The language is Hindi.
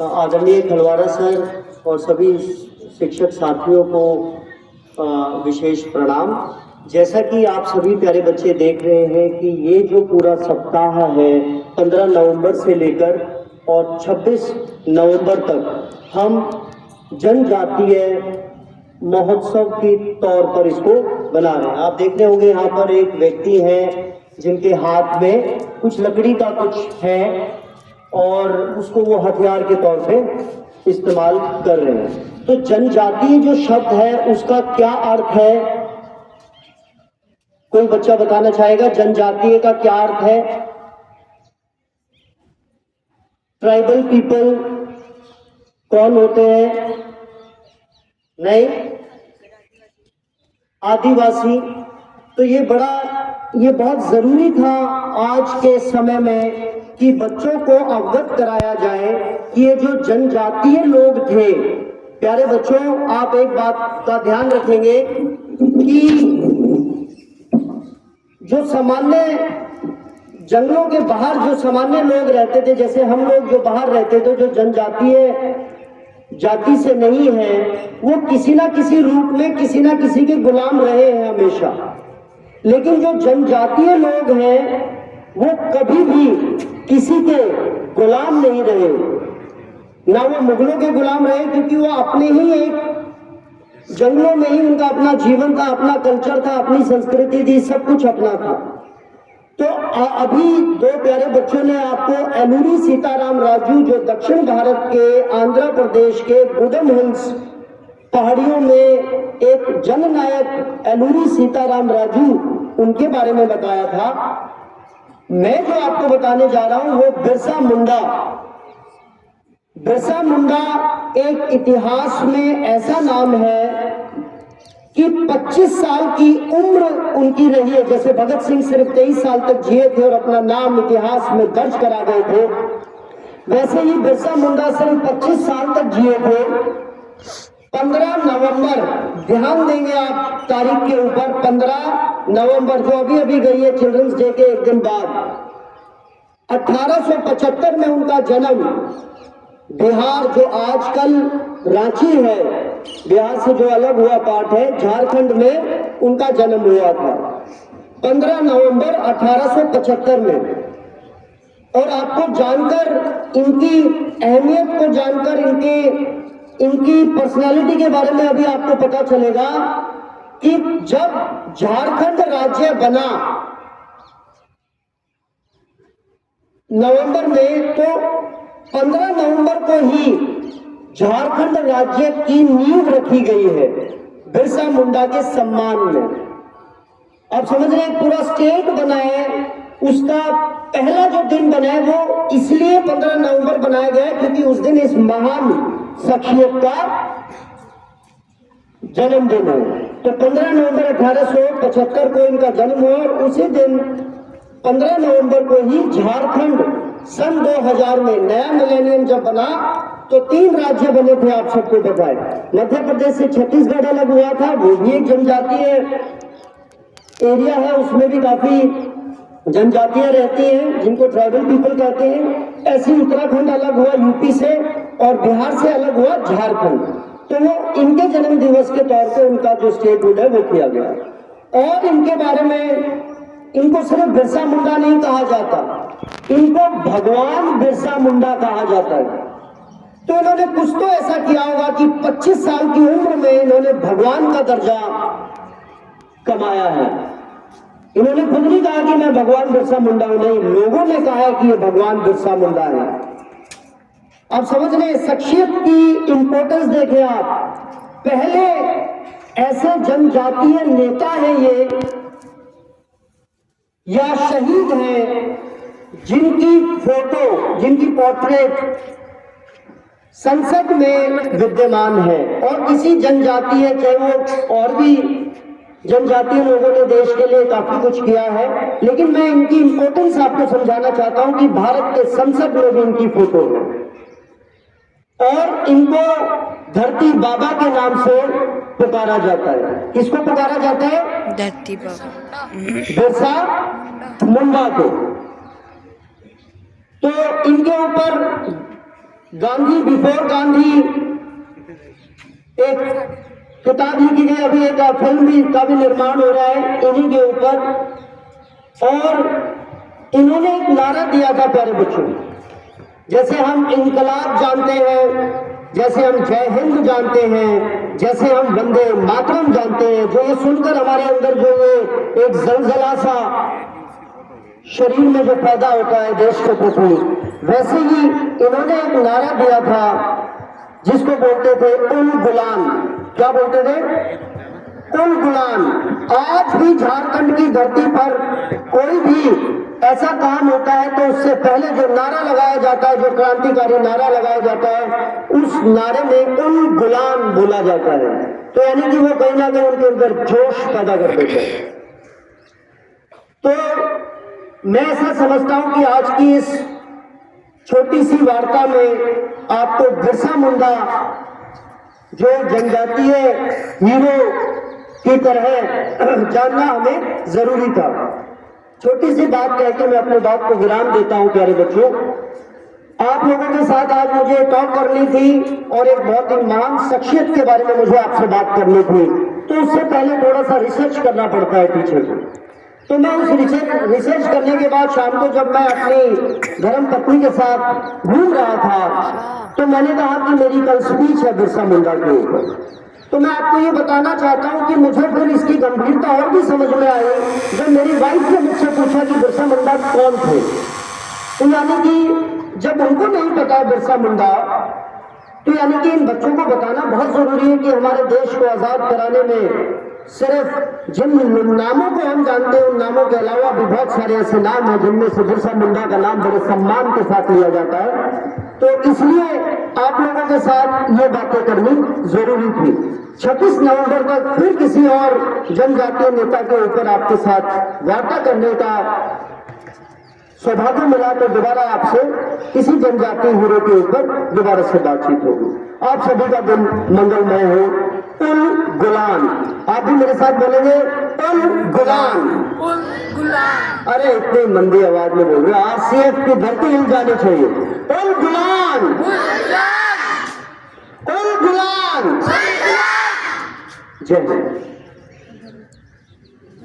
आदरणीय खलवाड़ा सर और सभी शिक्षक साथियों को विशेष प्रणाम। जैसा कि आप सभी प्यारे बच्चे देख रहे हैं कि ये जो पूरा सप्ताह है 15 नवंबर से लेकर और 26 नवंबर तक हम जनजातीय महोत्सव के तौर पर इसको बना रहे हैं। आप देख रहे होंगे यहाँ पर एक व्यक्ति है जिनके हाथ में कुछ लकड़ी का कुछ है और उसको वो हथियार के तौर पे इस्तेमाल कर रहे हैं। तो जनजातीय जो शब्द है उसका क्या अर्थ है? कोई बच्चा बताना चाहेगा जनजातीय का क्या अर्थ है? ट्राइबल पीपल कौन होते हैं? नहीं, आदिवासी। तो ये बहुत जरूरी था आज के समय में कि बच्चों को अवगत कराया जाए कि ये जो जनजातीय लोग थे। प्यारे बच्चों, आप एक बात का ध्यान रखेंगे कि जो सामान्य जंगलों के बाहर जो सामान्य लोग रहते थे, जैसे हम लोग जो बाहर रहते थे, जो जनजातीय जाति से नहीं है, वो किसी ना किसी रूप में किसी ना किसी के गुलाम रहे हैं हमेशा। लेकिन जो जनजातीय लोग हैं वो कभी भी किसी के गुलाम नहीं रहे, ना वो मुगलों के गुलाम रहे, क्योंकि वो अपने ही एक जंगलों में ही उनका अपना जीवन था, अपना कल्चर था, अपनी संस्कृति थी, सब कुछ अपना था। तो अभी दो प्यारे बच्चों ने आपको एलूरी सीताराम राजू, जो दक्षिण भारत के आंध्र प्रदेश के गुडम हिल्स पहाड़ियों में एक जननायक एलूरी सीताराम राजू, उनके बारे में बताया था। मैं जो आपको बताने जा रहा हूं वो बिरसा मुंडा एक इतिहास में ऐसा नाम है कि 25 साल की उम्र उनकी रही है। जैसे भगत सिंह सिर्फ 23 साल तक जिए थे और अपना नाम इतिहास में दर्ज करा गए थे, वैसे ही बिरसा मुंडा सिर्फ 25 साल तक जिए थे। 15 नवंबर, ध्यान देंगे आप तारीख के ऊपर, 15 नवंबर जो अभी अभी गई है चिल्ड्रंस डे के एक दिन बाद, 1875 में उनका जन्म बिहार, जो आजकल रांची है, बिहार से जो अलग हुआ पार्ट है, झारखंड में उनका जन्म हुआ था 15 नवंबर 1875 में। और आपको जानकर, इनकी अहमियत को जानकर, इनकी पर्सनालिटी के बारे में अभी आपको पता चलेगा कि जब झारखंड राज्य बना नवंबर में, तो 15 नवंबर को ही झारखंड राज्य की नींव रखी गई है बिरसा मुंडा के सम्मान में। आप समझ रहे हैं, पूरा स्टेट बना है, उसका पहला जो दिन बना है वो इसलिए 15 नवंबर बनाया गया क्योंकि उस दिन इस महान शख्सियत का जन्मदिन है। तो 15 नवंबर 1875 को इनका जन्म हुआ और उसी दिन 15 नवंबर को ही झारखंड सन 2000 में नया मिलेनियम जब बना तो 3 राज्य बने थे, आप सबको पता है। मध्य प्रदेश से छत्तीसगढ़ अलग हुआ था, वो भी एक जनजातीय एरिया है, उसमें भी काफी जनजातियां रहती हैं जिनको ट्राइबल पीपल कहते हैं। ऐसे उत्तराखंड अलग हुआ यूपी से और बिहार से अलग हुआ झारखंड। तो वो इनके जन्म दिवस के तौर पे उनका जो स्टेटहुड है वो किया गया। और इनके बारे में, इनको सिर्फ बिरसा मुंडा नहीं कहा जाता, इनको भगवान बिरसा मुंडा कहा जाता है। तो इन्होंने कुछ तो ऐसा किया होगा कि 25 साल की उम्र में इन्होंने भगवान का दर्जा कमाया है। इन्होंने खुद नहीं कहा कि मैं भगवान बिरसा मुंडा हूं, नहीं, लोगों ने कहा कि ये भगवान बिरसा मुंडा है। आप समझ रहे हैं शख्सियत की इंपॉर्टेंस देखें आप। पहले ऐसे जनजातीय नेता हैं ये या शहीद हैं जिनकी फोटो, जिनकी पोर्ट्रेट संसद में विद्यमान है। और किसी जनजातीय, चाहे वो और भी जनजातीय लोगों ने देश के लिए काफी कुछ किया है, लेकिन मैं इनकी इंपॉर्टेंस आपको समझाना चाहता हूं कि भारत के संसद में भी इनकी फोटो है और इनको धरती बाबा के नाम से पुकारा जाता है। किसको पुकारा जाता है? धरती बाबा, बिरसा मुंडा को। तो इनके ऊपर गांधी बिफोर गांधी एक किताब लिखी गई, अभी एक फिल्म भी का भी निर्माण हो रहा है इन्हीं के ऊपर। और इन्होंने एक नारा दिया था प्यारे बच्चों, जैसे हम इनकलाब जानते हैं, जैसे हम जय हिंद जानते हैं, जैसे हम वंदे मातरम जानते हैं, जो ये सुनकर हमारे अंदर जो ये एक जलजला सा शरीर में जो पैदा होता है देश के प्रति, वैसे ही इन्होंने एक नारा दिया था जिसको बोलते थे उल गुलाम। क्या बोलते थे? उल गुलाम। आज भी झारखंड की धरती पर कोई भी ऐसा काम होता है तो उससे पहले जो नारा लगाया जाता है, जो क्रांतिकारी नारा लगाया जाता है, उस नारे में उल गुलाम बोला जाता है। तो यानी कि वो कहीं ना कहीं उनके अंदर जोश पैदा कर देते हैं। तो मैं ऐसा समझता हूं कि आज की इस छोटी सी वार्ता में आपको बिरसा मुंडा जो जनजातीय हीरो की तरह जानना हमें जरूरी था। छोटी सी बात कहकर मैं अपनी बात को विराम देता हूं प्यारे बच्चों। आप लोगों के साथ आज मुझे टॉक करनी थी और एक बहुत ही महान शख्सियत के बारे में मुझे आपसे बात करनी थी, तो उससे पहले थोड़ा सा रिसर्च करना पड़ता है टीचर को। तो मैं उस रिसर्च करने के बाद शाम को जब मैं अपनी धर्म पत्नी के साथ घूम रहा था तो मैंने कहा कि मेरी कल स्पीच है बिरसा मुंडा के ऊपर। तो मैं आपको ये बताना चाहता हूं कि मुझे फिर इसकी गंभीरता और भी समझ में आई जब मेरी वाइफ ने मुझसे पूछा कि बिरसा मुंडा कौन थे। तो यानी कि जब उनको नहीं पता है बिरसा मुंडा, तो यानी कि इन बच्चों को बताना बहुत जरूरी है कि हमारे देश को आजाद कराने में सिर्फ जिन नामों को हम जानते हैं उन नामों के अलावा भी बहुत सारे ऐसे नाम हैं जिनमें से बिरसा मुंडा का नाम बड़े सम्मान के साथ लिया जाता है। तो इसलिए आप लोगों के साथ ये बातें करनी जरूरी थी। 26 नवंबर तक फिर किसी और जनजातीय नेता के ऊपर आपके साथ वार्ता करने का सौभाग्य मिला तो दोबारा आपसे किसी जनजातीय हीरो के ऊपर दोबारा से बातचीत होगी। आप सभी का दिन मंगलमय हो। उल गुलाम। आप भी मेरे साथ बोलेंगे उल गुलाम। उल गुलाम। अरे इतने मंदी आवाज में बोल रहे, आरसीएफ की धरती हिल जानी चाहिए। उल गुलाम। उल गुलाम। जय हिंद।